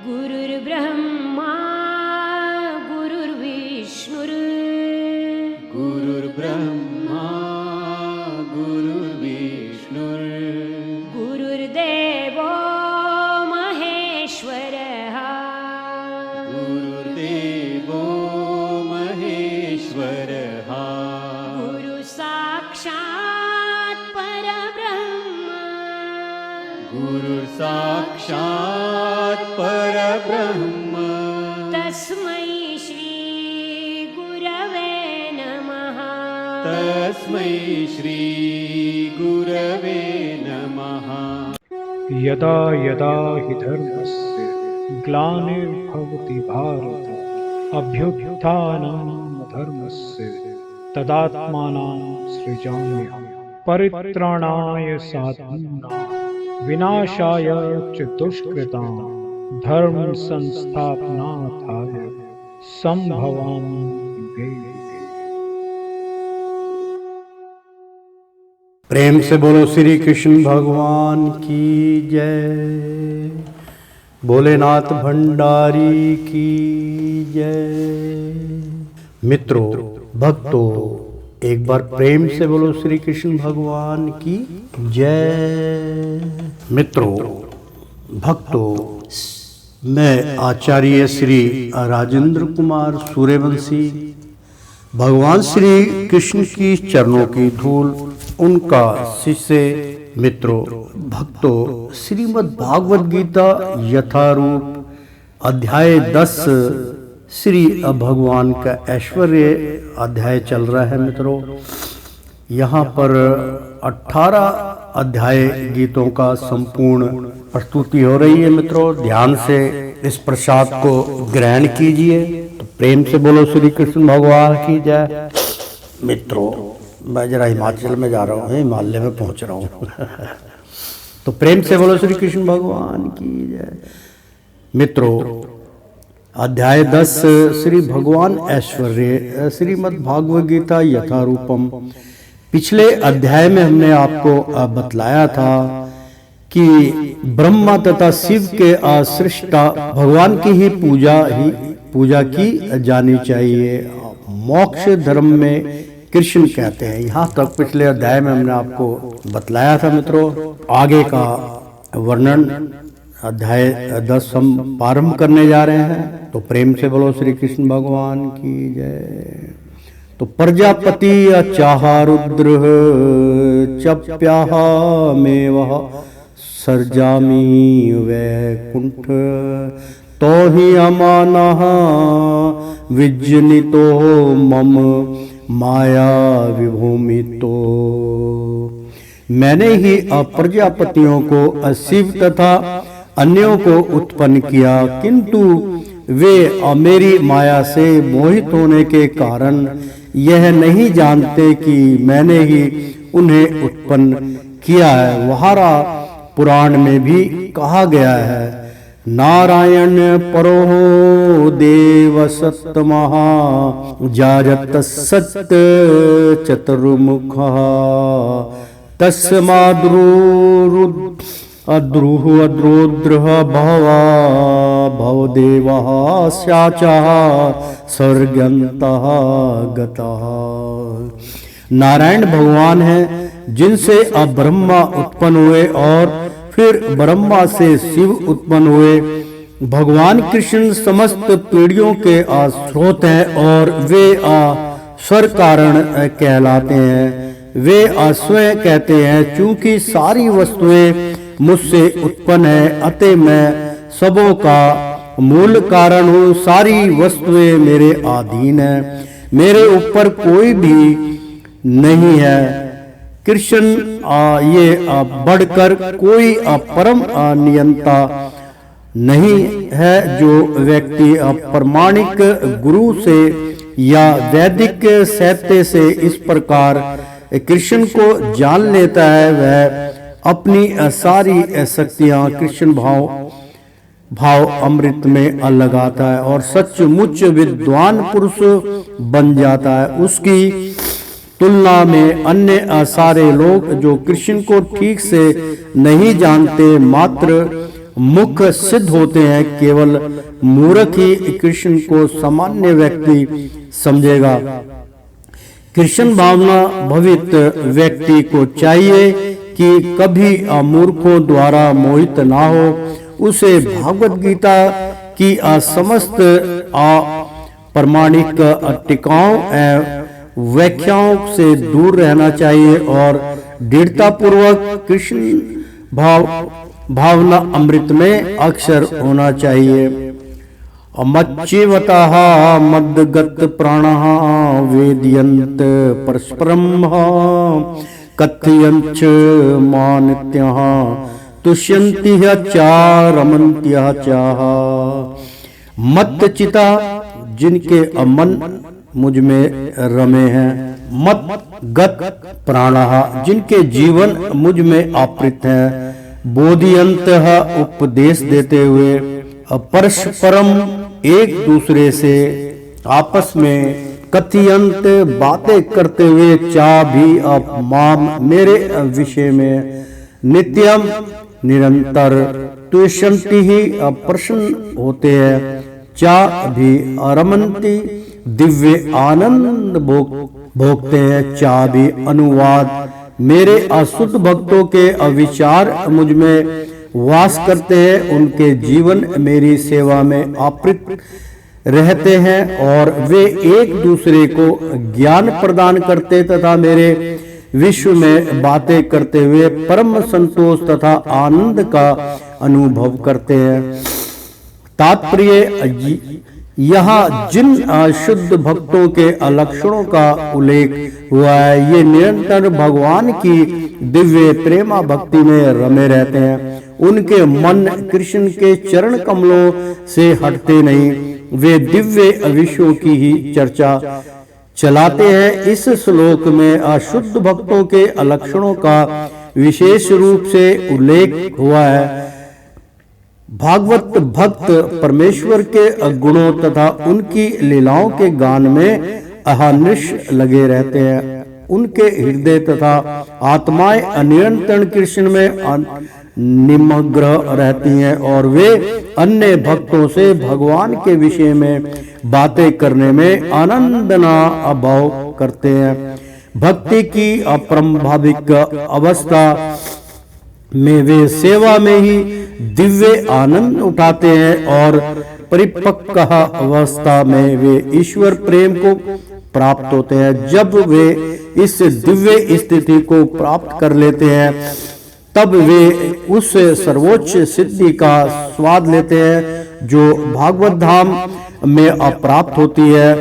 गुरुर्ब्रह्मा गुरुर्विष्णुर् गुरुर्ब्रह्मा गुरुर्विष्णुर् गुरुर्देवो महेश्वरः गुरुर्देवो महेश्वरः गुरुसाक्षात् परब्रह्म गुरुर्साक्षात् परब्रह्म तस्मै श्री गुरवे नमः तस्मै श्री गुरवे नमः। यदा यदा हि धर्मस्य ग्लानिर्भवति भारत अभ्युत्थानं धर्मस्य तदात्मानं सृजाम्यहं परित्राणाय साधूनां विनाशाय च दुष्कृतां धर्म संस्थापनार्थाय संभवामि युगे युगे। प्रेम से बोलो श्री कृष्ण भगवान की जय, भोलेनाथ भंडारी की जय। मित्रों, भक्तों, एक बार प्रेम से बोलो श्री कृष्ण भगवान की जय। मित्रों, भक्तों, मैं आचार्य श्री राजेंद्र कुमार सूर्यवंशी भगवान श्री कृष्ण की चरणों की धूल उनका शिष्य। मित्रों, भक्तों, श्रीमद् भागवत गीता यथारूप अध्याय 10 श्री भगवान का ऐश्वर्य अध्याय चल रहा है। मित्रों, यहाँ पर 18 अध्याय गीतों का संपूर्ण प्रस्तुति हो रही है। मित्रों, ध्यान से इस प्रसाद को ग्रहण कीजिए। तो प्रेम से बोलो श्री कृष्ण भगवान की जय। मित्रों, मैं जरा हिमाचल में जा रहा हूँ, हिमालय में पहुँच रहा हूँ। तो प्रेम से बोलो श्री कृष्ण भगवान की जय। मित्रों, अध्याय 10 श्री भगवान ऐश्वर्य श्रीमद् भागवत गीता यथारूपम। पिछले अध्याय में हमने आपको बतलाया था कि ब्रह्मा तथा शिव के सृष्टा भगवान की ही पूजा की जानी चाहिए। मोक्ष धर्म में कृष्ण कहते हैं। यहाँ तक पिछले अध्याय में हमने आपको बतलाया था। मित्रों, आगे का वर्णन अध्याय 10 हम प्रारंभ करने जा रहे हैं। तो प्रेम से बोलो श्री कृष्ण भगवान की जय। तो प्रजापति चाहा रुद्र चप्याहा में वह सर्जामी वैकुंठ तो ही अमाना विजनितो मम माया विभूमितो। मैंने ही प्रजापतियों को शिव तथा अन्यों को उत्पन्न किया, किंतु वे मेरी माया से मोहित होने के कारण यह नहीं जानते कि मैंने ही उन्हें उत्पन्न किया है। वहारा पुराण में भी कहा गया है, नारायण परो देव सत्तमः जाजत सत्य चतुर्मुखः तस्माद्रुह अद्रोद्रः भवदेवः स्याचः स्वर्गन्तः गतः। नारायण भगवान हैं जिनसे ब्रह्मा उत्पन्न हुए और फिर ब्रह्मा से शिव उत्पन्न हुए। भगवान कृष्ण समस्त पीढ़ियों के स्रोत हैं और वे स्वर कारण कहलाते हैं। वे स्वयं कहते हैं, चूंकि सारी वस्तुएं मुझसे उत्पन्न है, अतः मैं सबों का मूल कारण हूँ। सारी वस्तुएं मेरे अधीन है, मेरे ऊपर कोई भी नहीं है। कृष्ण ये बढ़कर कोई परम नियंता नहीं है। जो व्यक्ति प्रामाणिक गुरु से या वैदिक साहित्य से इस प्रकार कृष्ण को जान लेता है, वह अपनी सारी शक्तियां कृष्ण भाव अमृत में लगाता है और सचमुच विद्वान पुरुष बन जाता है। उसकी तुलना में अन्य सारे लोग जो कृष्ण को ठीक से नहीं जानते, मात्र मुख सिद्ध होते हैं। केवल मूर्ख ही कृष्ण को सामान्य व्यक्ति समझेगा। कृष्ण भावना भवित व्यक्ति को चाहिए कि कभी मूर्खों द्वारा मोहित ना हो। उसे भागवत गीता की समस्त प्रमाणिक टीकाओं एवं व्याख्याओं से दूर रहना चाहिए और दृढ़ता पूर्वक कृष्ण भावना अमृत में अक्षर होना चाहिए। मच्चिवतः मद्गत प्राणः वेदयन्त परस्परम् कथयञ्च मानित्यः तुष्यन्ति च रमन्त्यः च। मत चिता जिनके मन मुझ में रमे हैं, मत गत प्राणः जिनके जीवन मुझ में आपृत है, बोधियंतः उपदेश देते हुए, परस्परम एक दूसरे से आपस में, कथयंत बातें करते हुए, चा भी माम मेरे विषय में, नित्यम निरंतर, तुष्यन्ति ही प्रसन्न होते हैं, चा भी रमन्ति दिव्य आनंद भोगते हैं, चा भी अनुवाद मेरे अशुद्ध भक्तों के अविचार मुझ में वास करते हैं, उनके जीवन मेरी सेवा में आपृत रहते हैं और वे एक दूसरे को ज्ञान प्रदान करते तथा मेरे विश्व में बातें करते हुए परम संतोष तथा आनंद का अनुभव करते हैं। तात्पर्य यहाँ जिन शुद्ध भक्तों के लक्षणों का उल्लेख हुआ है, ये निरंतर भगवान की दिव्य प्रेमा भक्ति में रमे रहते हैं। उनके मन कृष्ण के चरण कमलों से हटते नहीं, वे दिव्य विषयों की ही चर्चा चलाते हैं। इस श्लोक में अशुद्ध भक्तों के लक्षणों का विशेष रूप से उल्लेख हुआ है। भागवत भक्त परमेश्वर के गुणों तथा उनकी लीलाओं के गान में अहर्निश लगे रहते हैं। उनके हृदय तथा आत्माएं निरंतर कृष्ण में निमग्न रहती हैं और वे अन्य भक्तों से भगवान के विषय में बातें करने में आनंदना अभाव करते हैं। भक्ति की अप्रभाविक अवस्था में वे सेवा में ही दिव्य आनंद उठाते हैं और परिपक्व अवस्था में वे ईश्वर प्रेम को प्राप्त होते हैं। जब वे इस दिव्य स्थिति को प्राप्त कर लेते हैं, तब वे उस सर्वोच्च सिद्धि का स्वाद लेते हैं जो भागवत धाम में अप्राप्त होती है।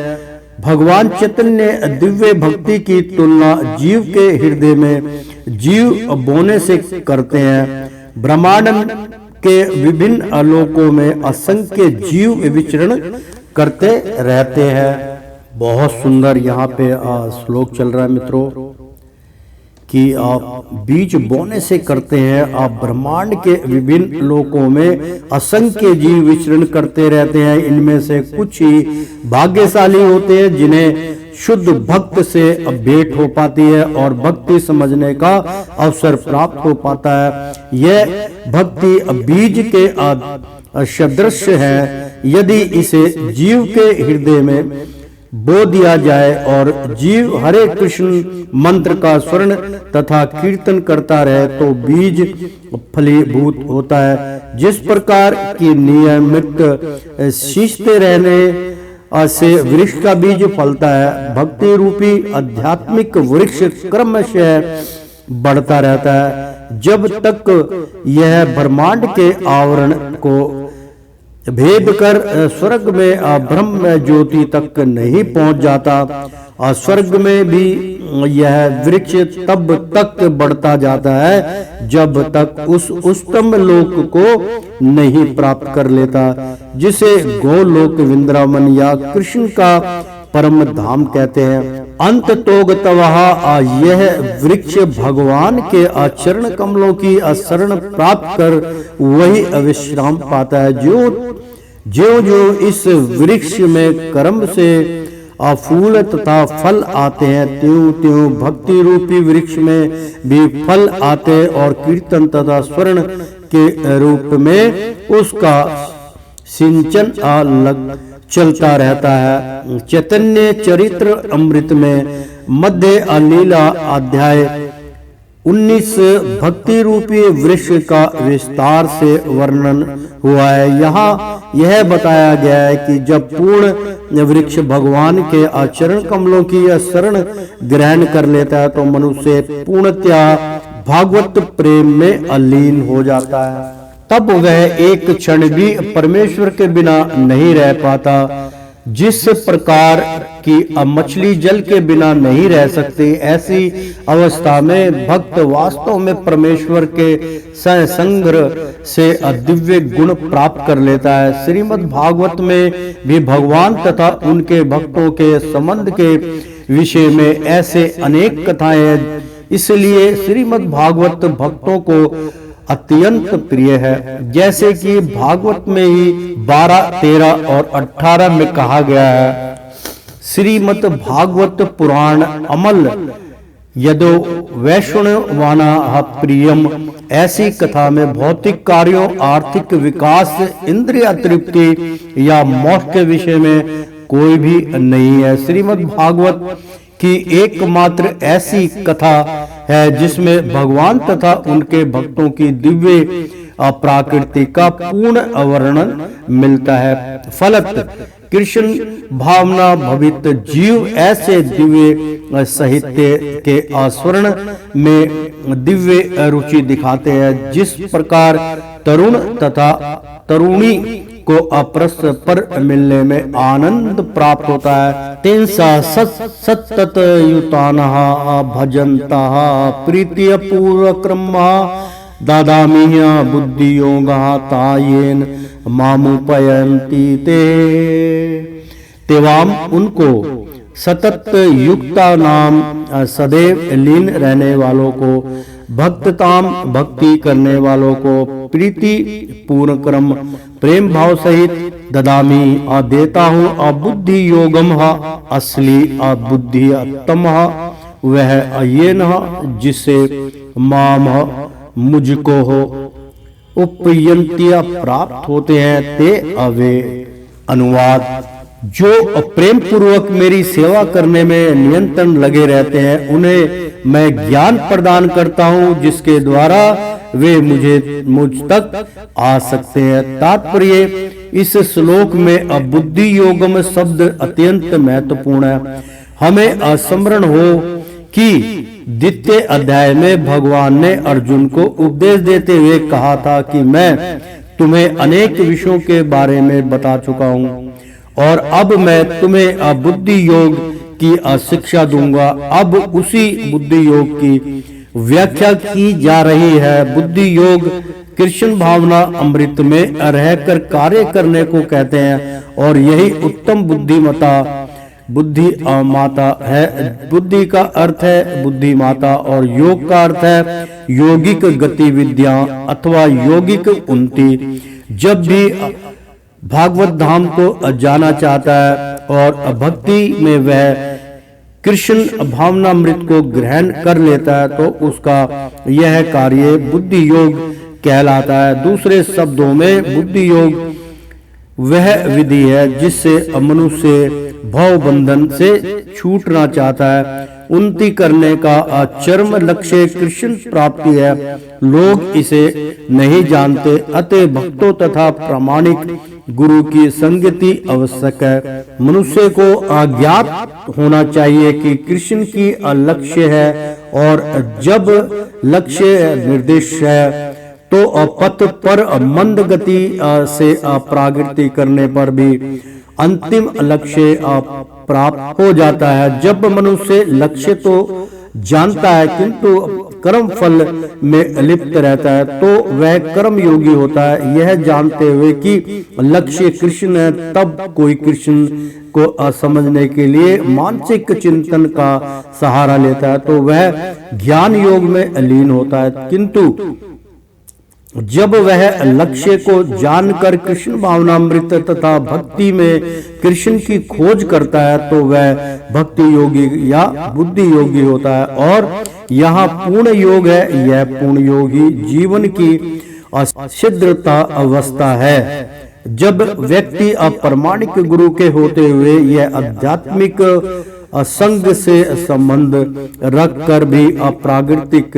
भगवान चैतन्य दिव्य भक्ति की तुलना जीव के हृदय में जीव बोने से करते हैं। ब्रह्मांड के विभिन्न आलोकों में असंख्य जीव विचरण करते रहते हैं। बहुत सुंदर यहाँ पे श्लोक चल रहा है मित्रों कि आप बीज बोने से करते हैं। आप ब्रह्मांड के विभिन्न लोकों में असंख्य जीव विचरण करते रहते हैं। इनमें से कुछ ही भाग्यशाली होते हैं जिन्हें शुद्ध भक्त से भेंट हो पाती है और भक्ति समझने का अवसर प्राप्त हो पाता है। यह भक्ति बीज के सदृश है। यदि इसे जीव के हृदय में बो दिया जाए और जीव हरे कृष्ण मंत्र का स्वर्ण तथा कीर्तन करता रहे तो बीज फलीभूत होता है। जिस प्रकार की नियमित सींचते रहने से वृक्ष का बीज फलता है, भक्ति रूपी आध्यात्मिक वृक्ष क्रमशः बढ़ता रहता है जब तक यह ब्रह्मांड के आवरण को भेद कर स्वर्ग में ब्रह्म ज्योति तक नहीं पहुंच जाता। स्वर्ग में भी यह वृक्ष तब तक बढ़ता जाता है जब तक उस उच्चतम लोक को नहीं प्राप्त कर लेता जिसे गोलोक वृंदावन या कृष्ण का परम धाम कहते हैं। अंत तोगतवः यह वृक्ष भगवान के चरण कमलों की शरण प्राप्त कर वही अविश्राम पाता है। जो जो इस वृक्ष में कर्म से फूल तथा फल आते हैं, त्यों त्यों भक्ति रूपी वृक्ष में भी फल आते और कीर्तन तथा स्वर्ण के रूप में उसका सिंचन चलता रहता है। चैतन्य चरित्र अमृत में मध्य लीला अध्याय 19 भक्ति रूपी वृक्ष का विस्तार से वर्णन हुआ है। यहाँ यह बताया गया है कि जब पूर्ण वृक्ष भगवान के आचरण कमलों की शरण ग्रहण कर लेता है तो मनुष्य पूर्णतया भागवत प्रेम में अलीन हो जाता है। तब वह एक क्षण भी परमेश्वर के बिना नहीं रह पाता। जिस प्रकार की मछली जल के बिना नहीं रह सकती, ऐसी अवस्था में भक्त वास्तव में परमेश्वर के संग से दिव्य गुण प्राप्त कर लेता है। श्रीमद् भागवत में भी भगवान तथा उनके भक्तों के संबंध के विषय में ऐसे अनेक कथाएं हैं। इसलिए श्रीमद् भागवत भक्तों को अत्यंत प्रिय है। जैसे कि भागवत में ही 12, 13 और 18 में कहा गया है, श्रीमद् भागवत पुराण अमल यदो वैष्णवाना प्रियम। ऐसी कथा में भौतिक कार्यों, आर्थिक विकास, इंद्रिय तृप्ति या मोक्ष के विषय में कोई भी नहीं है। श्रीमद् भागवत की एकमात्र ऐसी कथा है जिसमें भगवान तथा उनके भक्तों की दिव्य प्रकृति का पूर्ण वर्णन मिलता है। फलत कृष्ण भावना भवित जीव ऐसे दिव्य साहित्य के आस्वरण में दिव्य रुचि दिखाते हैं। जिस प्रकार तरुण तथा तरुणी को अपरस्पर मिलने में आनंद प्राप्त होता है, तेंसा सतत युतानः भजन्तः प्रीतिय पूर्वक्रमः ददामिह्य बुद्धियोगः तायेन मामुपयन्ति ते। तेवाम उनको सतत युक्ता नाम सदैव लीन रहने वालों को, भक्तताम भक्ति करने वालों को प्रीति पूर्ण क्रम प्रेम भाव सहित ददामी देता हूँ। बुद्धि योगम असली बुद्धि तम वह ये न जिससे माम मुझको हो उपयंतिया प्राप्त होते हैं ते अवे। अनुवाद, जो प्रेम पूर्वक मेरी सेवा करने में निरंतर लगे रहते हैं उन्हें मैं ज्ञान प्रदान करता हूँ जिसके द्वारा वे मुझ तक आ सकते हैं। तात्पर्य, इस श्लोक में बुद्धि योगम शब्द अत्यंत महत्वपूर्ण है। हमें स्मरण हो कि द्वितीय अध्याय में भगवान ने अर्जुन को उपदेश देते हुए कहा था कि मैं तुम्हें अनेक विषयों के बारे में बता चुका हूँ और अब मैं तुम्हें बुद्धि योग की शिक्षा दूंगा। अब उसी बुद्धि योग की व्याख्या की जा रही है। बुद्धि योग कृष्ण भावना अमृत में रहकर कार्य करने को कहते हैं और यही उत्तम बुद्धि माता है। बुद्धि का अर्थ है बुद्धि माता और योग का अर्थ है यौगिक गतिविधियां अथवा यौगिक उन्नति। जब भी भागवत धाम को जाना चाहता है और भक्ति में वह कृष्ण भावनामृत को ग्रहण कर लेता है तो उसका यह कार्य बुद्धि योग कहलाता है। दूसरे शब्दों में बुद्धि योग वह विधि है जिससे मनुष्य भव बंधन से छूटना चाहता है। उन्नति करने का चरम लक्ष्य कृष्ण प्राप्ति है। लोग इसे नहीं जानते, अतः भक्तों तथा प्रामाणिक गुरु की संगति आवश्यक है। मनुष्य को अज्ञात होना चाहिए कि कृष्ण की लक्ष्य है और जब लक्ष्य निर्देश है तो पथ पर मंद गति से प्रागृति करने पर भी अंतिम लक्ष्य प्राप्त हो जाता है। जब मनुष्य लक्ष्य तो जानता है किंतु कर्म फल में लिप्त रहता है तो वह कर्म योगी होता है। यह जानते हुए कि लक्ष्य कृष्ण है तब कोई कृष्ण को समझने के लिए मानसिक चिंतन का सहारा लेता है तो वह ज्ञान योग में लीन होता है। किंतु जब वह लक्ष्य को जानकर कृष्ण भावनामृत तथा भक्ति में कृष्ण की खोज करता है तो वह भक्ति योगी या बुद्धि योगी होता है। और यहाँ पूर्ण योग है। यह पूर्ण योगी जीवन की असिद्धता अवस्था है। जब व्यक्ति अप्रामाणिक गुरु के होते हुए यह आध्यात्मिक असंग से संबंध रखकर भी अप्राकृतिक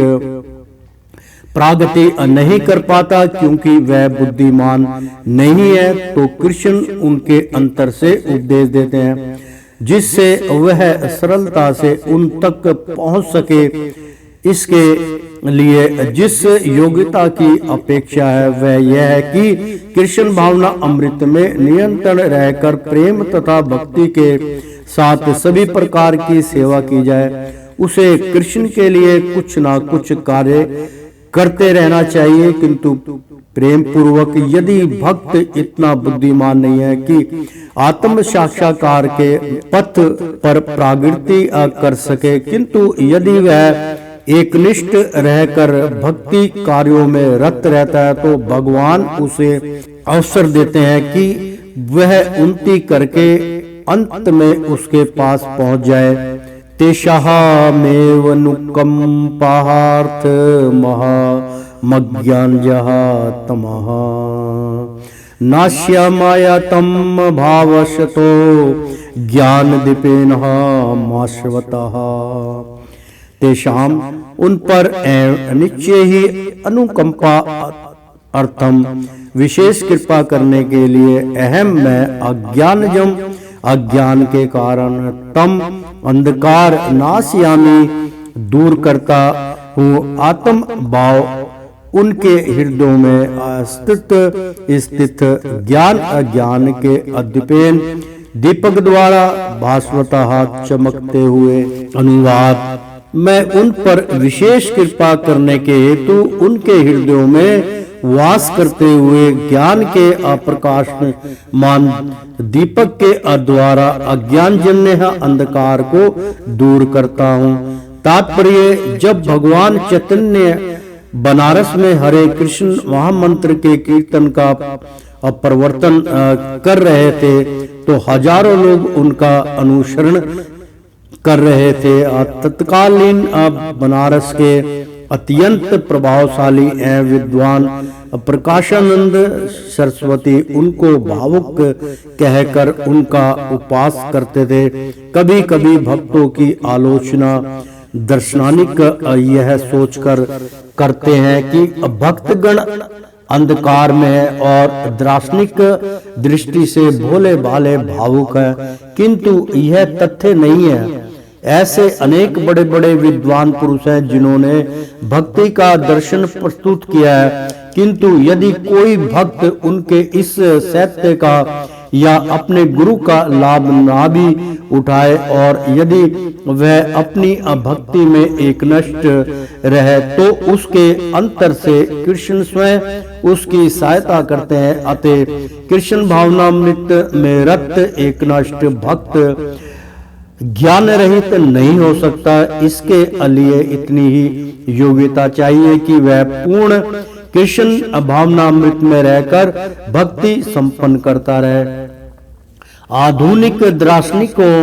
प्रगति नहीं कर पाता क्योंकि वह बुद्धिमान नहीं है, तो कृष्ण उनके अंतर से उपदेश देते हैं जिससे वह सरलता से उन तक पहुंच सके। इसके लिए जिस योग्यता की अपेक्षा है वह यह है कि कृष्ण भावना अमृत में नियंत्रण रहकर प्रेम तथा भक्ति के साथ सभी प्रकार की सेवा की जाए। उसे कृष्ण के लिए कुछ ना कुछ कार्य करते रहना चाहिए, किंतु प्रेम पूर्वक। यदि भक्त इतना बुद्धिमान नहीं है कि आत्म साक्षात्कार के पथ पर प्रगति कर सके, किंतु यदि वह एकनिष्ठ रहकर भक्ति कार्यों में रत रहता है, तो भगवान उसे अवसर देते हैं कि वह उन्नति करके अंत में उसके पास पहुंच जाए। तेषामेव नुकंपार्थ महा मज्ञान जहा तमः नाश्य माया तम भावशतो ज्ञान दीपेन माश्वतः। तेषाम उन पर निश्चय ही अनुकंपा अर्थम विशेष कृपा करने के लिए अहम मैं अज्ञानजम अज्ञान के कारण तम अंधकार नाशयामी दूर करता हूँ। आत्म भाव उनके हृदयों में स्थित ज्ञान अज्ञान के अद्यपेन दीपक द्वारा भास्वतः चमकते हुए। अनुवाद। मैं उन पर विशेष कृपा करने के हेतु उनके हृदयों में वास करते हुए ज्ञान के अप्रकाशमान दीपक के द्वारा अज्ञानजन्य अंधकार को दूर करता हूँ। तात्पर्य, जब भगवान चैतन्य बनारस में हरे कृष्ण महामंत्र के कीर्तन का प्रवर्तन कर रहे थे, तो हजारों लोग उनका अनुसरण कर रहे थे। तत्कालीन बनारस के अत्यंत प्रभावशाली एवं विद्वान प्रकाशानंद सरस्वती उनको भावुक कहकर उनका उपास करते थे। कभी कभी भक्तों की आलोचना दार्शनिक यह सोचकर करते हैं कि भक्तगण अंधकार में है और दार्शनिक दृष्टि से भोले भाले भावुक है, किंतु यह तथ्य नहीं है। ऐसे अनेक बड़े बड़े विद्वान पुरुष हैं जिन्होंने भक्ति का दर्शन प्रस्तुत किया है, किंतु यदि कोई भक्त उनके इस सत्य का या अपने गुरु का लाभ ना भी उठाए और यदि वह अपनी भक्ति में एकनिष्ठ रहे, तो उसके अंतर से कृष्ण स्वयं उसकी सहायता करते हैं। अतः कृष्ण भावनामृत में रत एकनिष्ठ भक्त ज्ञान रहित नहीं हो सकता। इसके लिए इतनी ही योग्यता चाहिए कि वह पूर्ण कृष्ण भावनामृत में रहकर भक्ति संपन्न करता रहे। आधुनिक दार्शनिकों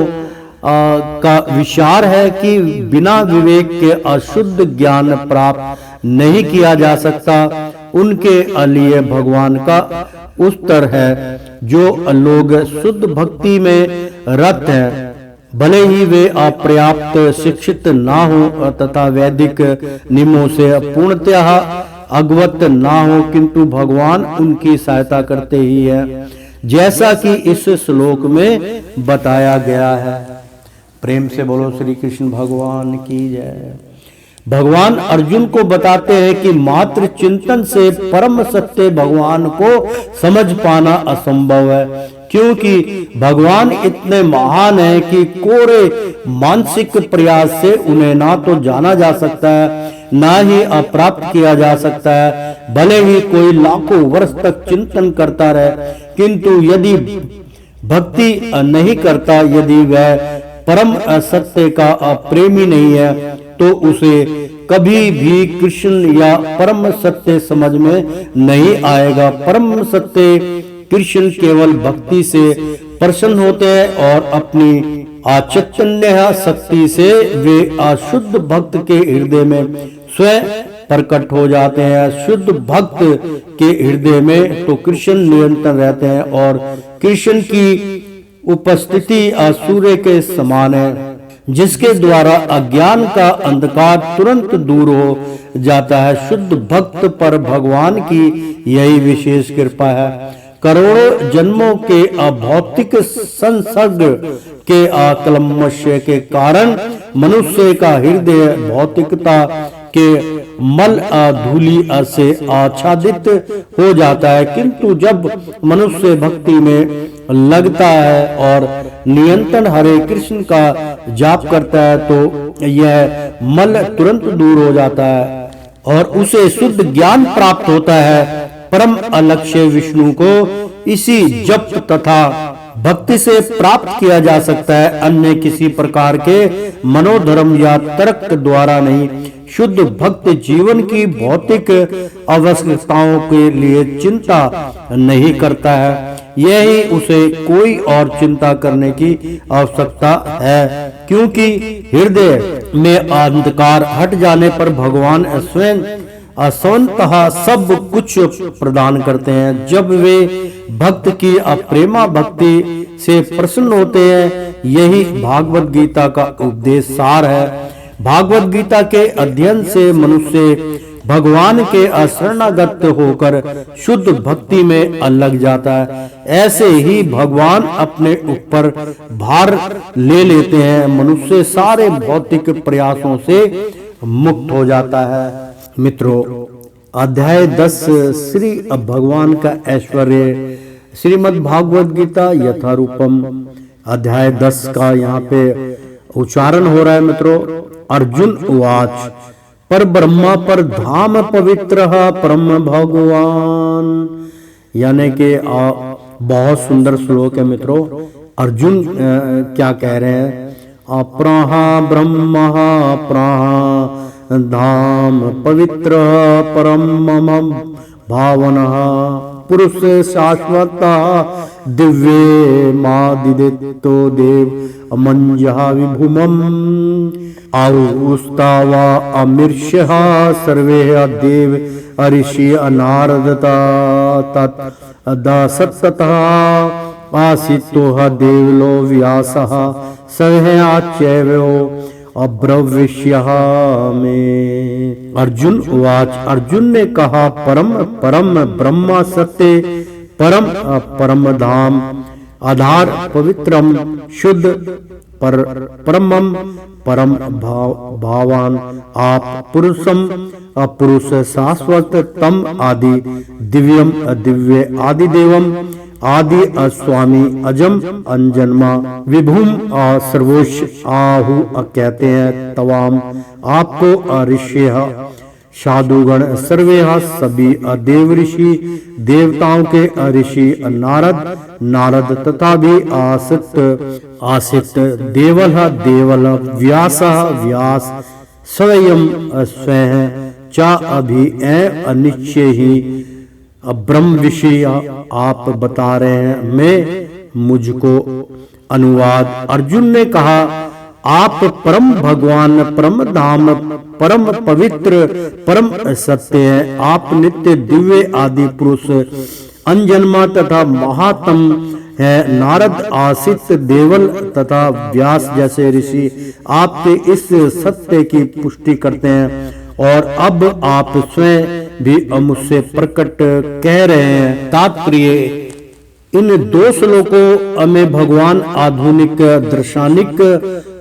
का विचार है कि बिना विवेक के अशुद्ध ज्ञान प्राप्त नहीं किया जा सकता। उनके लिए भगवान का उत्तर है, जो लोग शुद्ध भक्ति में रत हैं, भले ही वे अपर्याप्त शिक्षित ना हो तथा वैदिक नियमों से पूर्णतः अवगत ना हो, किंतु भगवान उनकी सहायता करते ही है, जैसा कि इस श्लोक में बताया गया है। प्रेम से बोलो श्री कृष्ण भगवान की जय। भगवान अर्जुन को बताते हैं कि मात्र चिंतन से परम सत्य भगवान को समझ पाना असंभव है, क्योंकि भगवान इतने महान हैं कि कोरे मानसिक प्रयास से उन्हें ना तो जाना जा सकता है, ना ही अप्राप्त किया जा सकता है। भले ही कोई लाखों वर्ष तक चिंतन करता रहे, किंतु यदि भक्ति नहीं करता, यदि वह परम सत्य का प्रेमी नहीं है, तो उसे कभी भी कृष्ण या परम सत्य समझ में नहीं आएगा। परम सत्य कृष्ण केवल भक्ति से प्रसन्न होते हैं और अपनी अचैतन्य शक्ति से वे अशुद्ध भक्त के हृदय में स्वयं प्रकट हो जाते हैं। शुद्ध भक्त के हृदय में तो कृष्ण निरंतर रहते हैं और कृष्ण की उपस्थिति सूर्य के समान है, जिसके द्वारा अज्ञान का अंधकार तुरंत दूर हो जाता है। शुद्ध भक्त पर भगवान की यही विशेष कृपा है। करोड़ों जन्मों के अभौतिक संसर्ग के आकलमश के कारण मनुष्य का हृदय भौतिकता के मल धूलि से आच्छादित हो जाता है, किंतु जब मनुष्य भक्ति में लगता है और निरंतर हरे कृष्ण का जाप करता है तो यह मल तुरंत दूर हो जाता है और उसे शुद्ध ज्ञान प्राप्त होता है। परम अलक्ष्य विष्णु को इसी जप तथा भक्ति से प्राप्त किया जा सकता है, अन्य किसी प्रकार के मनोधर्म या तर्क द्वारा नहीं। शुद्ध भक्त जीवन की भौतिक आवश्यकताओं के लिए चिंता नहीं करता है, यही उसे कोई और चिंता करने की आवश्यकता है, क्योंकि हृदय में अंधकार हट जाने पर भगवान स्वयं असंतः सब कुछ प्रदान करते हैं। जब वे भक्त की अप्रेमा भक्ति से प्रसन्न होते हैं, यही भागवत गीता का उपदेश सार है। भागवत गीता के अध्ययन से मनुष्य भगवान के शरणागत होकर शुद्ध भक्ति में लग जाता है। ऐसे ही भगवान अपने ऊपर भार ले लेते हैं, मनुष्य सारे भौतिक प्रयासों से मुक्त हो जाता है। मित्रों, अध्याय 10 श्री भगवान का ऐश्वर्य, श्रीमद् भागवत गीता यथारूपम, अध्याय 10 का यहाँ पे उच्चारण हो रहा है। मित्रों, अर्जुन उवाच पर ब्रह्मा पर धाम पवित्र परम भगवान, यानी कि बहुत सुंदर श्लोक है। मित्रों, अर्जुन क्या कह रहे हैं? अप्रहा ब्रह्म प्रहा धाम पवित्र परम मम भावना पुरुष शाश्वत दिव्ये मादिदितो देव अमंजहा विभुमम आउस्तावा अमीर्ष्य सर्वे देव ऋषि अनारदता तत्सत्तः आसितो देवलो व्यासः सह्याच्यवो अब्रविष्यः में। अर्जुन उवाच, अर्जुन ने कहा, परम परम ब्रह्म सत्य परम परम धाम आधार पवित्रम शुद्ध पर परमम परम भावान आप पुरुषम पुरुष शाश्वत तम आदि दिव्यम दिव्य आदि देवम आदि स्वामी अजम अंजन्मा विभुम सर्वोच्च आहु कहते हैं। तवाम आपको ऋषि साधुगण सर्वे सभी देव ऋषि देवताओं के ऋषि नारद तथा भी आसित देवल व्यास स्वयं चा अभी अनिश्चय ही ब्रह्म विषय आप बता रहे हैं, मैं मुझको अनुवाद। अर्जुन ने कहा, आप परम भगवान परम धाम परम पवित्र परम सत्य हैं। आप नित्य दिव्य आदि पुरुष अनजन्मा तथा महात्म है। नारद आसित देवल तथा व्यास जैसे ऋषि आपके इस सत्य की पुष्टि करते हैं और अब आप स्वयं भी मुझसे प्रकट कह रहे हैं। तात्पर्य, इन दो श्लोकों में भगवान आधुनिक दर्शनिक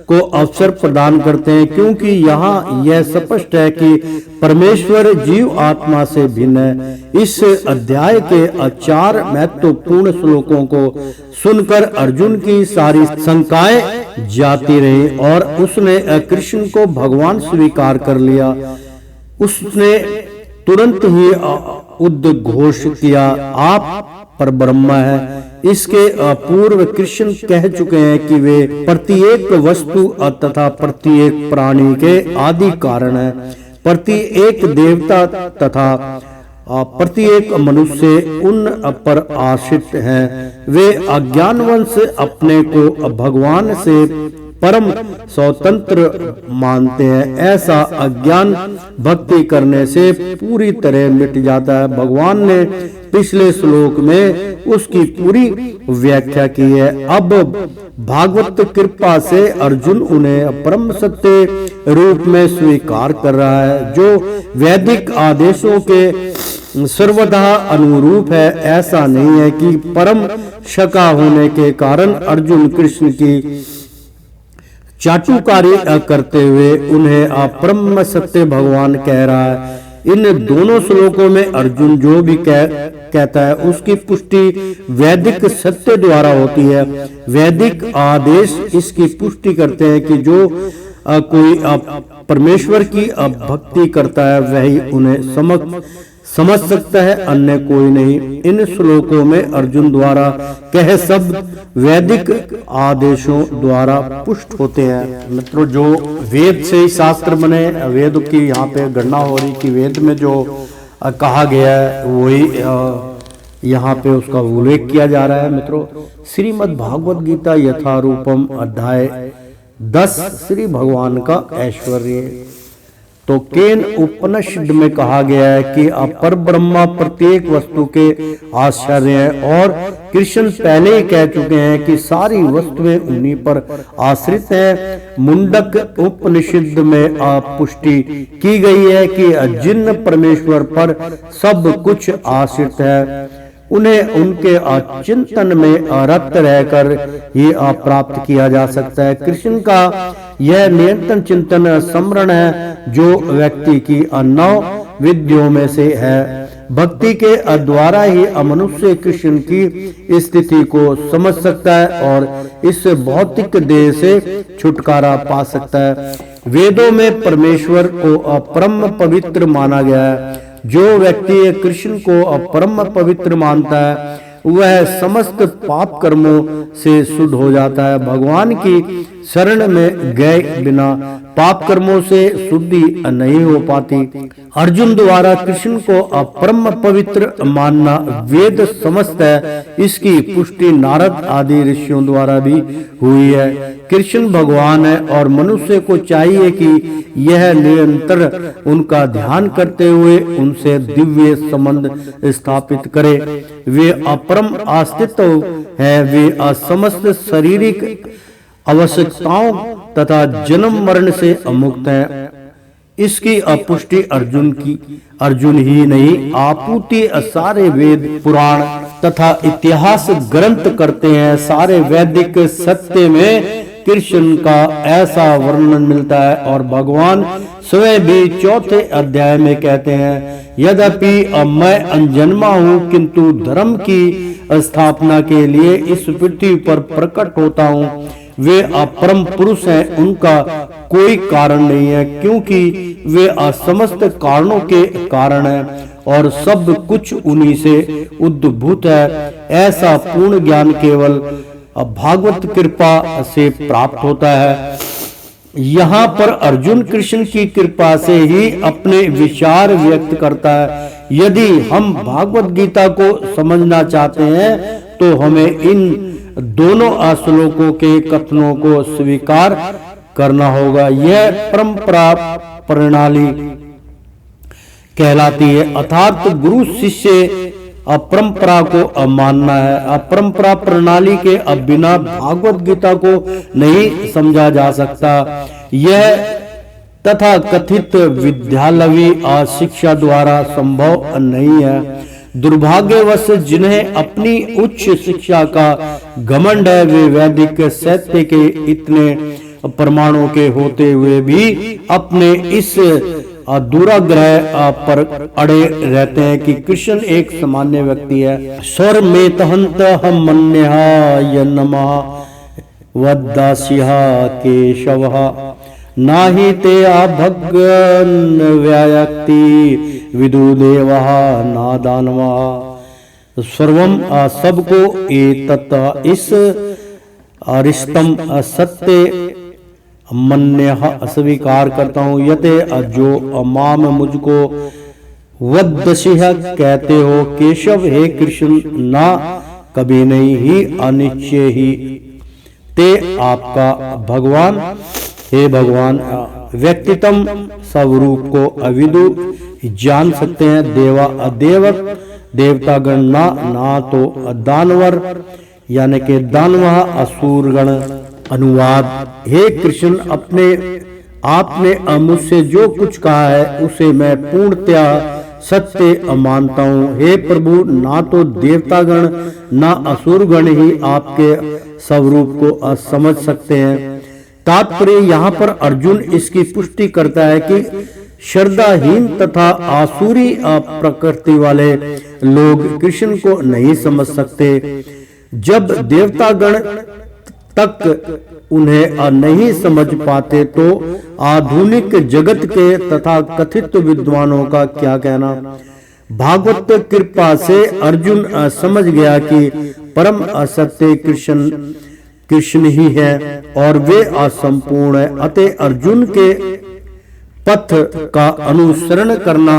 को अवसर प्रदान करते हैं, क्योंकि यहाँ यह स्पष्ट है कि परमेश्वर जीव आत्मा से भिन्न है। इस अध्याय के 4 महत्वपूर्ण श्लोकों को सुनकर अर्जुन की सारी शंकाएं जाती रही और उसने कृष्ण को भगवान स्वीकार कर लिया। उसने तुरंत ही उद्घोष किया, आप पर ब्रह्म है। इसके पूर्व कृष्ण कह चुके हैं कि वे प्रत्येक वस्तु तथा प्रत्येक प्राणी के आदि कारण है। प्रत्येक देवता तथा प्रत्येक मनुष्य उन पर आश्रित हैं। वे अज्ञानवश अपने को भगवान से परम स्वतंत्र मानते हैं। ऐसा अज्ञान भक्ति करने से पूरी तरह मिट जाता है। भगवान ने पिछले श्लोक में उसकी पूरी व्याख्या की है। अब भागवत कृपा से अर्जुन उन्हें परम सत्य रूप में स्वीकार कर रहा है, जो वैदिक आदेशों के सर्वदा अनुरूप है। ऐसा नहीं है कि परम शका होने के कारण अर्जुन कृष्ण की चाटुकारी करते हुए उन्हें अपरम सत्य भगवान कह रहा है। इन दोनों श्लोकों में अर्जुन जो भी कहता है उसकी पुष्टि वैदिक सत्य द्वारा होती है। वैदिक आदेश इसकी पुष्टि करते हैं कि जो कोई परमेश्वर की भक्ति करता है वही उन्हें समझ सकता है, अन्य कोई नहीं। इन श्लोकों में अर्जुन द्वारा कहे शब्द वैदिक आदेशों द्वारा पुष्ट होते हैं। मित्रों, जो वेद से ही शास्त्र बने, वेद की यहाँ पे गणना हो रही कि वेद में जो कहा गया है वही यहाँ पे उसका उल्लेख किया जा रहा है। मित्रों, श्रीमद् भागवत गीता यथारूपम अध्याय 10 श्री भगवान का ऐश्वर्य। तो केन उपनिषद में कहा गया है कि अपर ब्रह्मा प्रत्येक वस्तु के आश्चर्य है, और कृष्ण पहले ही कह चुके हैं कि सारी वस्तुएं उन्हीं पर आश्रित हैं। मुंडक उपनिषद में पुष्टि की गई है कि जिन परमेश्वर पर सब कुछ आश्रित है उन्हें उनके चिंतन में रत रहकर ही प्राप्त किया जा सकता है। कृष्ण का यह निरंतर चिंतन स्मरण है जो व्यक्ति की 9 विद्यों में से है। भक्ति के द्वारा ही मनुष्य कृष्ण की स्थिति को समझ सकता है और इस भौतिक देह से छुटकारा पा सकता है। वेदों में परमेश्वर को परम पवित्र माना गया है। जो व्यक्ति कृष्ण को परम पवित्र मानता है वह समस्त पाप कर्मों से शुद्ध हो जाता है। भगवान की शरण में गए बिना पाप कर्मों से शुद्धि नहीं हो पाती। अर्जुन द्वारा कृष्ण को परम पवित्र मानना वेद समझता है। इसकी पुष्टि नारद आदि ऋषियों द्वारा भी हुई है। कृष्ण भगवान है और मनुष्य को चाहिए कि यह निरंतर उनका ध्यान करते हुए उनसे दिव्य संबंध स्थापित करे। वे अपरम अस्तित्व है, वे असमस्त शारीरिक आवश्यकताओं तथा जन्म मरण से मुक्त हैं। इसकी अपुष्टि अर्जुन ही नहीं आपूर्ति सारे वेद पुराण तथा इतिहास ग्रंथ करते हैं। सारे वैदिक सत्य में कृष्ण का ऐसा वर्णन मिलता है और भगवान स्वयं भी 4थे अध्याय में कहते हैं, यद्यपि मैं अनजन्मा हूँ किंतु धर्म की स्थापना के लिए इस पृथ्वी पर प्रकट होता हूँ। वे अपरम पुरुष हैं, उनका कोई कारण नहीं है क्योंकि वे समस्त कारणों के कारण हैं और सब कुछ उन्हीं से उद्भूत है। ऐसा पूर्ण ज्ञान केवल भागवत कृपा से प्राप्त होता है। यहाँ पर अर्जुन कृष्ण की कृपा से ही अपने विचार व्यक्त करता है। यदि हम भागवत गीता को समझना चाहते हैं तो हमें इन दोनों श्लोकों के कथनों को स्वीकार करना होगा। यह परंपरा प्रणाली कहलाती है, अर्थात गुरु शिष्य अपरंपरा को मानना है। अपरंपरा प्रणाली के बिना भागवत गीता को नहीं समझा जा सकता। यह तथा कथित विद्यालवी शिक्षा द्वारा संभव नहीं है। दुर्भाग्यवश जिन्हें अपनी उच्च शिक्षा का घमंड है वे वैदिक साहित्य के इतने प्रमाणों के होते हुए भी अपने इस दुराग्रह पर अड़े रहते हैं कि कृष्ण एक सामान्य व्यक्ति है। स्वर में तहंत हम मन्यहा नमः वदास्यहा केशवः नाहि ते भगन व्यायक्ति विदुदेवः नादानवः। सर्वम सबको एतत् इस अरिष्टम सत्य मन्य स्वीकार करता हूँ। यते जो माम मुझको वदसिह कहते हो केशव हे कृष्ण ना कभी नहीं ही अनिश्चय ही ते आपका भगवान, हे भगवान व्यक्तितम स्वरूप को अविदु जान सकते हैं। देवा अदेवक देवतागण ना तो दानवर यानी कि दानव असुरगण। अनुवाद, हे कृष्ण अपने आपने मुझसे जो कुछ कहा है उसे मैं पूर्णतया सत्य मानता हूँ। हे प्रभु, ना तो देवतागण ना असुरगण ही आपके स्वरूप को समझ सकते हैं। तात्पर्य यहाँ पर अर्जुन इसकी पुष्टि करता है कि श्रद्धाहीन तथा आसुरी प्रकृति वाले लोग कृष्ण को नहीं समझ सकते। जब देवतागण तक उन्हें नहीं समझ पाते तो आधुनिक जगत के तथा कथित विद्वानों का क्या कहना। भागवत कृपा से अर्जुन समझ गया कि परम असत्य कृष्ण ही है और वे असंपूर्ण है। अतः अर्जुन के पथ का अनुसरण करना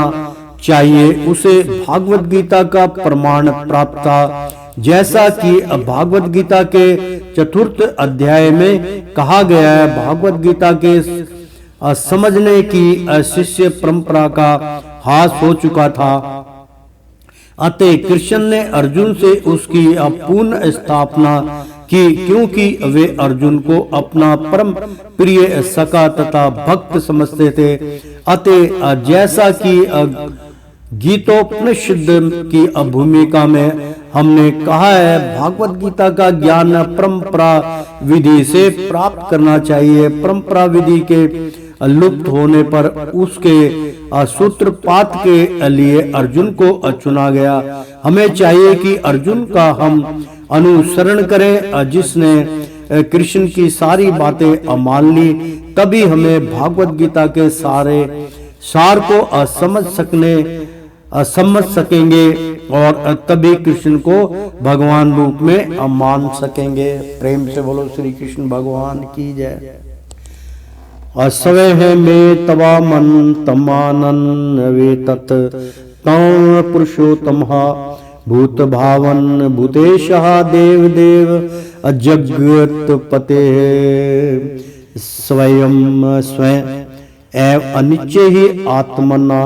चाहिए। उसे भागवत गीता का प्रमाण प्राप्त था, जैसा कि भागवत गीता के 4th अध्याय में कहा गया है। भागवत गीता के समझने की शिष्य परंपरा का हास हो चुका था। अतः कृष्ण ने अर्जुन से उसकी पूर्ण स्थापना की, क्योंकि वे अर्जुन को अपना परम प्रिय सखा तथा भक्त समझते थे। अतः जैसा कि गीतोपनिषद की भूमिका में हमने कहा है, भागवत गीता का ज्ञान परंपरा विधि से प्राप्त करना चाहिए। परंपरा विधि के लुप्त होने पर उसके सूत्रपात के लिए अर्जुन को चुना गया। हमें चाहिए कि अर्जुन का हम अनुसरण करें, जिसने कृष्ण की सारी बातें मान ली। तभी हमें भागवत गीता के सार को समझ सकेंगे और तभी कृष्ण को भगवान रूप में मान सकेंगे। प्रेम से बोलो श्री कृष्ण भगवान की जय। अस्वे में तवा मन तमानन वे तत् तम पुरुषोत्तम भूत भावन भूतेश देव देव अजगत पते स्वयं एव अनिश्चय ही आत्मना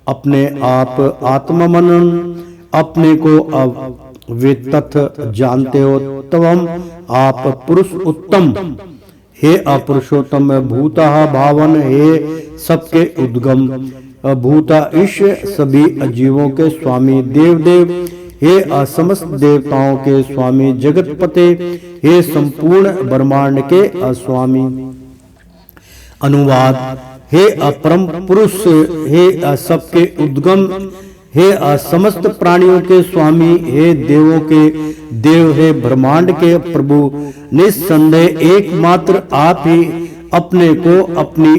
अपने आप आत्ममनन अपने को वे तथ जानते हो। तवम आप पुरुष उत्तम, हे अपुरुषोत्तम भूता भावन, हे सबके उद्गम भूता ईश सभी जीवों के स्वामी देव देव, हे असमस्त देवताओं के स्वामी जगतपते, हे संपूर्ण ब्रह्मांड के स्वामी। अनुवाद, हे अपरम पुरुष, हे सबके उद्गम, हे समस्त प्राणियों के स्वामी, हे देवों के देव, हे ब्रह्मांड के प्रभु, निस्संदेह एकमात्र आप ही अपने को अपनी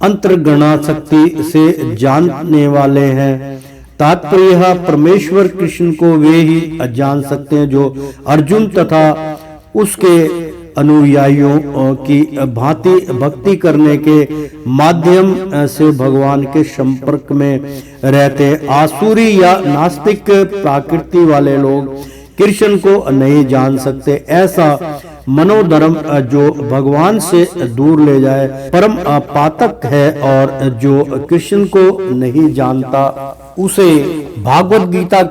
अंतर्गणा शक्ति से जानने वाले हैं। तात्पर्य परमेश्वर कृष्ण को वे ही जान सकते हैं जो अर्जुन तथा उसके अनुयायियों की भांति भक्ति करने के माध्यम से भगवान के संपर्क में रहते। आसुरी या नास्तिक प्रकृति वाले लोग कृष्ण को नहीं जान सकते। ऐसा मनोधर्म जो भगवान से दूर ले जाए परम पातक है, और जो कृष्ण को नहीं जानता उसे भागवत गीता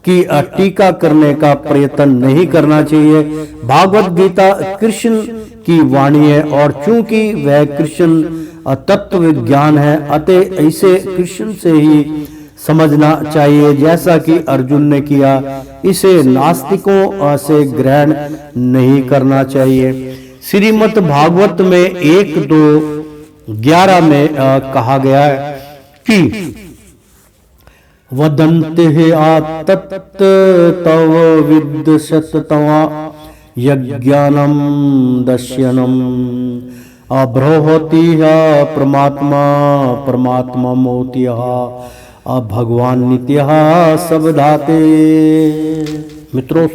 की टीका करने का प्रयत्न नहीं करना चाहिए। भागवत गीता कृष्ण की वाणी है और चूंकि वह कृष्ण तत्व विज्ञान है, अतः इसे कृष्ण से ही समझना चाहिए जैसा कि अर्जुन ने किया। इसे नास्तिकों से ग्रहण नहीं करना चाहिए। श्रीमद् भागवत में 1:2-11 में कहा गया है कि वदन्ते आतत् तव विद्सत तवा यज्ञानम दश्यनम अब्रोहति परमात्मा परमात्मा मोतिया भगवान नित्य सब धाते। मित्रों,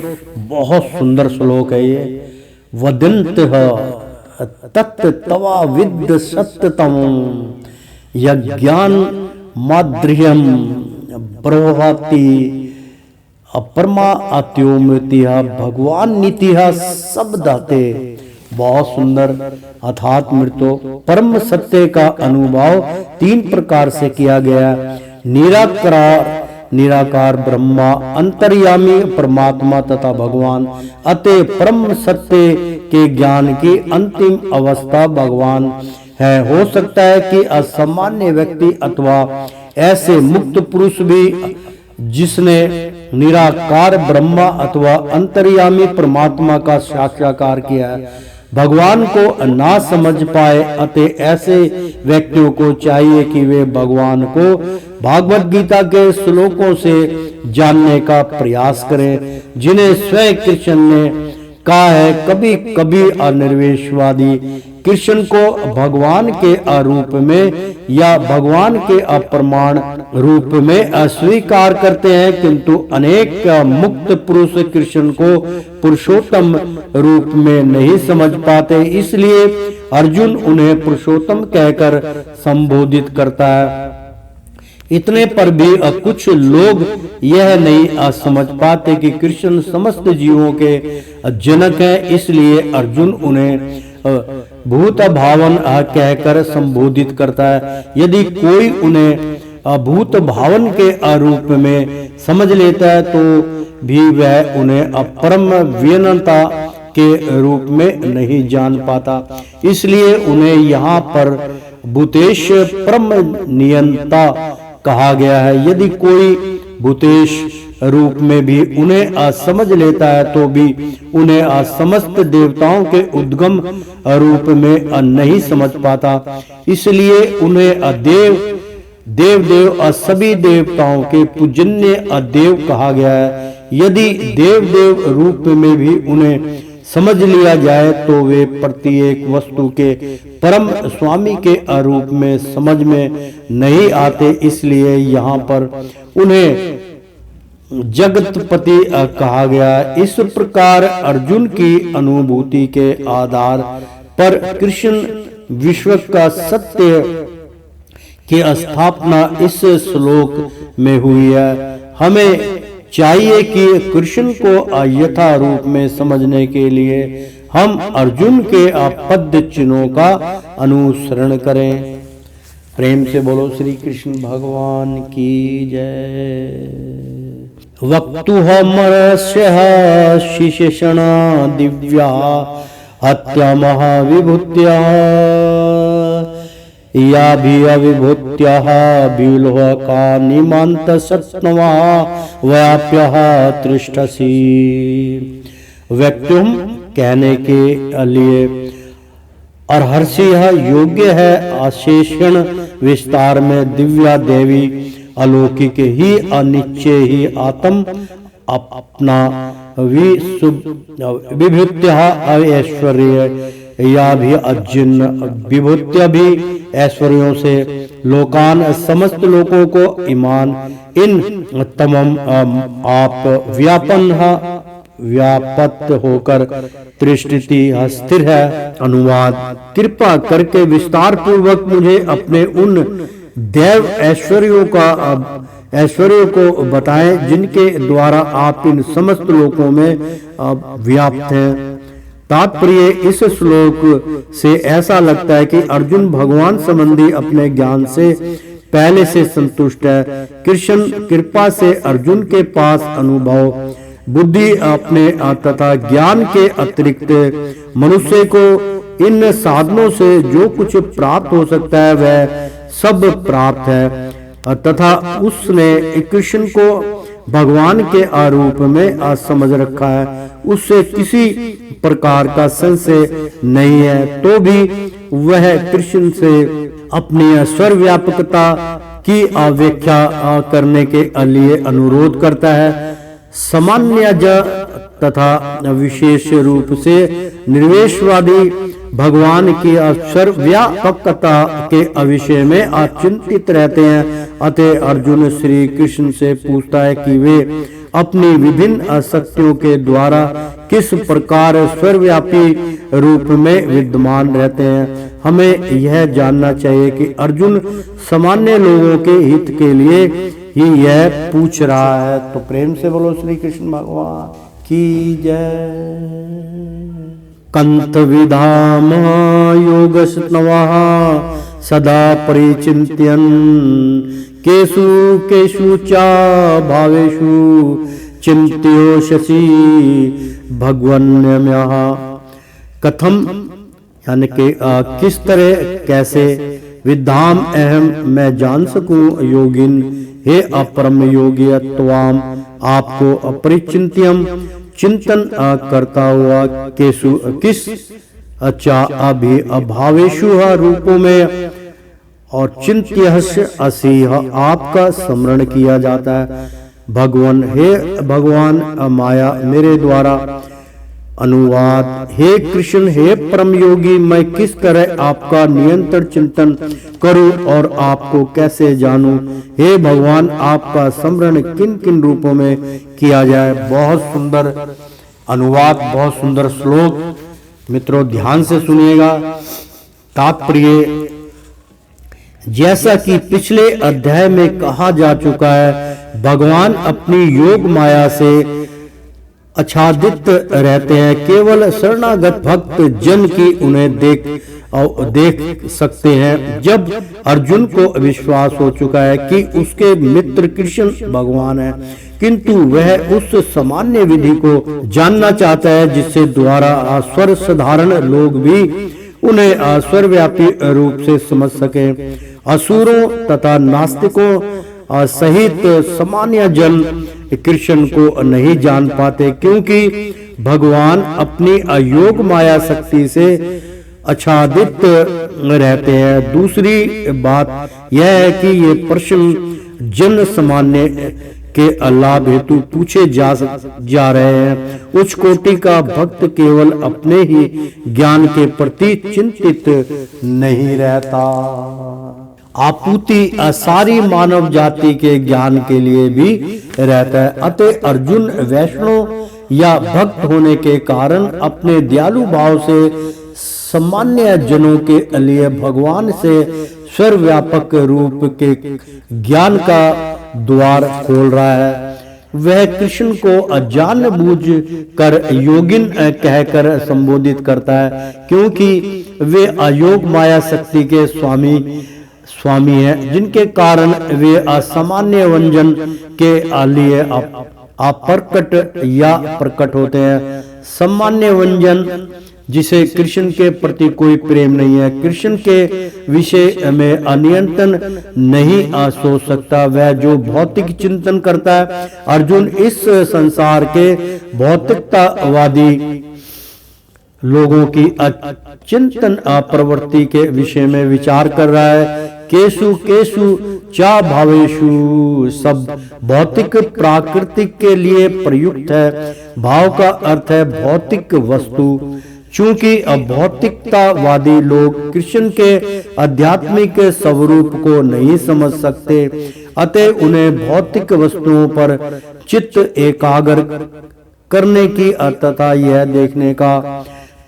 बहुत सुंदर श्लोक है ये। वदन्त तत् तवा विद्य सत्यतम यज्ञान माद्रियम ब्रोहति अपरमा अत्योमृतिहा भगवान नीतिहा सब दाते। बहुत सुंदर। अर्थात मृतो परम सत्य का अनुभव 3 प्रकार से किया गया। निराकार ब्रह्मा, अंतर्यामी परमात्मा तथा भगवान। अतः परम सत्य के ज्ञान की अंतिम अवस्था भगवान है। हो सकता है कि असामान्य व्यक्ति अथवा ऐसे मुक्त पुरुष भी जिसने निराकार ब्रह्मा अथवा अंतर्यामी परमात्मा का साक्षात्कार किया है, भगवान को ना समझ पाए। अतः ऐसे व्यक्तियों को चाहिए कि वे भगवान को भागवत गीता के श्लोकों से जानने का प्रयास करें, जिन्हें स्वयं कृष्ण ने कहा है। कभी कभी अनिर्वेशवादी कृष्ण को भगवान के अरूप में या भगवान के अप्रमाण रूप में अस्वीकार करते हैं, किंतु अनेक मुक्त पुरुष कृष्ण को पुरुषोत्तम रूप में नहीं समझ पाते। इसलिए अर्जुन उन्हें पुरुषोत्तम कहकर संबोधित करता है। इतने पर भी कुछ लोग यह नहीं समझ पाते कि कृष्ण समस्त जीवों के जनक हैं। इसलिए अर्जुन उन्हें भूत भावन कहकर संबोधित करता है। यदि कोई उन्हें भूत भावन के रूप में समझ लेता है तो भी वह उन्हें अपरम विनता के रूप में नहीं जान पाता। इसलिए उन्हें यहाँ पर भूतेश परम नियंता कहा गया है। यदि कोई भूतेश रूप में भी उन्हें असमझ लेता है तो भी उन्हें समस्त देवताओं के उद्गम रूप में नहीं समझ पाता। इसलिए उन्हें देव सभी देवताओं के पूजनीय देव कहा गया है। यदि देव रूप में भी उन्हें समझ लिया जाए तो वे प्रत्येक वस्तु के परम स्वामी के रूप में समझ में नहीं आते। इसलिए यहाँ पर उन्हें जगतपति कहा गया। इस प्रकार अर्जुन की अनुभूति के आधार पर कृष्ण विश्व का सत्य की स्थापना इस श्लोक में हुई है। हमें चाहिए कि कृष्ण को यथा रूप में समझने के लिए हम अर्जुन के पद चिन्हों का अनुसरण करें। प्रेम से बोलो श्री कृष्ण भगवान की जय। वक्तुहमरस्य शिशेषण दिव्या हत्या महाविभूत्या या भी अविभूत्या बिलोका निमंत सत्नवा व्याप्य तृष्टसी। व्यक्तुम कहने के लिए अर्हसी योग्य है। अशेषण विस्तार में दिव्या देवी अलौकिक ही अनिश्चय ही आत्म अपना विभूत्य ऐश्वर्य या भी अजिन्न विभूत्य भी ऐश्वर्यों से लोकान समस्त लोगों को ईमान इन तमम आप व्यापत होकर त्रिष्टि स्थिर है। अनुवाद। कृपा करके विस्तार पूर्वक मुझे अपने उन देव ऐश्वर्यों को बताएं जिनके द्वारा आप इन समस्त लोकों में व्याप्त हैं। तात्पर्य इस श्लोक से ऐसा लगता है कि अर्जुन भगवान संबंधी अपने ज्ञान से पहले से संतुष्ट है। कृष्ण कृपा से अर्जुन के पास अनुभव बुद्धि अपने तथा ज्ञान के अतिरिक्त मनुष्य को इन साधनों से जो कुछ प्राप्त हो सकता है वह सब प्राप्त है तथा उसने कृष्ण को भगवान के आरूप में समझ रखा है। उससे किसी प्रकार का संशय नहीं है। तो भी वह कृष्ण से अपनी सर्वव्यापकता की व्याख्या करने के लिए अनुरोध करता है। सामान्य तथा विशेष रूप से निर्वेशवादी भगवान की सर्वव्यापकता के विषय में अचिंतित रहते हैं। अतः अर्जुन श्री कृष्ण से पूछता है कि वे अपनी विभिन्न शक्तियों के द्वारा किस प्रकार सर्वव्यापी रूप में विद्यमान रहते हैं। हमें यह जानना चाहिए कि अर्जुन सामान्य लोगों के हित के लिए ही यह पूछ रहा है। तो प्रेम से बोलो श्री कृष्ण भगवान की जय। कंत विधाम योगस्नवः सदा परिचिन्त्यन् केषु केषु च भावेषु चिन्त्योषसि भगवन्यम्यः। कथम यानी कि किस तरह कैसे विद्धाम अहम मैं जान सकूं योगिन हे अपरम योगी त्वाम आपको अपरिचिन्त्यम चिंतन करता हुआ केसु किस अच्छा अभी अभावेशु रूपों में और चिंत्यस्य असीह आपका स्मरण किया जाता है। भगवान हे भगवान माया मेरे द्वारा अनुवाद हे कृष्ण हे परम योगी मैं किस तरह आपका निरंतर चिंतन करूं और आपको कैसे जानूं। हे भगवान आपका स्मरण किन किन रूपों में किया जाए। बहुत सुंदर अनुवाद, बहुत सुंदर श्लोक। मित्रों ध्यान से सुनिएगा। तात्पर्य जैसा कि पिछले अध्याय में कहा जा चुका है, भगवान अपनी योग माया से आच्छादित रहते हैं। केवल शरणागत भक्त जन की उन्हें देख सकते हैं। जब अर्जुन को विश्वास हो चुका है कि उसके मित्र कृष्ण भगवान है, किंतु वह उस सामान्य विधि को जानना चाहता है जिससे द्वारा स्वर साधारण लोग भी उन्हें सर्वव्यापी रूप से समझ सके। असुरों तथा नास्तिकों सहित सामान्य जन कृष्ण को नहीं जान पाते, क्योंकि भगवान अपनी अयोग माया शक्ति से आच्छादित रहते हैं। दूसरी बात यह है कि ये प्रश्न जन सामान्य के लाभ हेतु पूछे जा रहे हैं। उच्च कोटि का भक्त केवल अपने ही ज्ञान के प्रति चिंतित नहीं रहता, आपूर्ति सारी मानव जाति के ज्ञान के लिए भी रहता है। अतः अर्जुन वैष्णव या भक्त होने के कारण अपने दयालु भाव से सामान्य जनों के लिए भगवान से सर्वव्यापक रूप के ज्ञान का द्वार खोल रहा है। वह कृष्ण को जानबूझ कर योगिन कहकर संबोधित करता है, क्योंकि वे अयोग माया शक्ति के स्वामी है, जिनके कारण वे असामान्य व्यंजन के लिए अप्रकट या प्रकट होते हैं। सामान्य व्यंजन जिसे कृष्ण के प्रति कोई प्रेम नहीं है, कृष्ण के विषय में अनियंत्रण नहीं सोच सकता, वह जो भौतिक चिंतन करता है। अर्जुन इस संसार के भौतिकतावादी लोगों की चिंतन प्रवृत्ति के विषय में विचार कर रहा है। केसु केसु चा भावेशु सब भौतिक प्राकृतिक के लिए प्रयुक्त है। भाव का अर्थ है भौतिक वस्तु। चूंकि अभौतिकतावादी लोग कृष्ण के आध्यात्मिक स्वरूप को नहीं समझ सकते, अतः उन्हें भौतिक वस्तुओं पर चित्त एकाग्र करने की तथा यह देखने का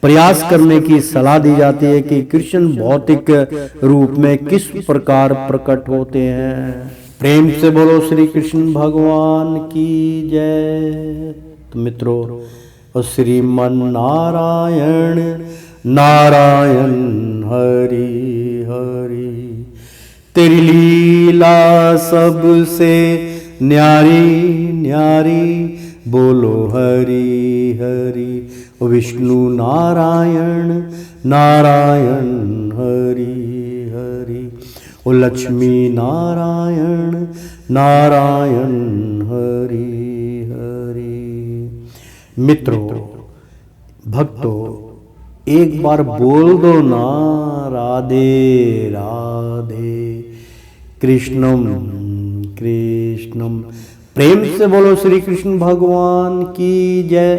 प्रयास करने की सलाह दी जाती है कि कृष्ण भौतिक रूप में किस प्रकार प्रकट होते हैं। प्रेम से बोलो श्री कृष्ण भगवान की जय। तो मित्रों श्रीमन नारायण नारायण हरि हरि, तेरी लीला सबसे न्यारी न्यारी, बोलो हरि हरि। विष्णु नारायण नारायण हरि हरि, ओ लक्ष्मी नारायण नारायण हरि हरि। मित्रों भक्तों एक बार बोल दो ना राधे राधे कृष्णम कृष्णम। प्रेम से बोलो श्री कृष्ण भगवान की जय।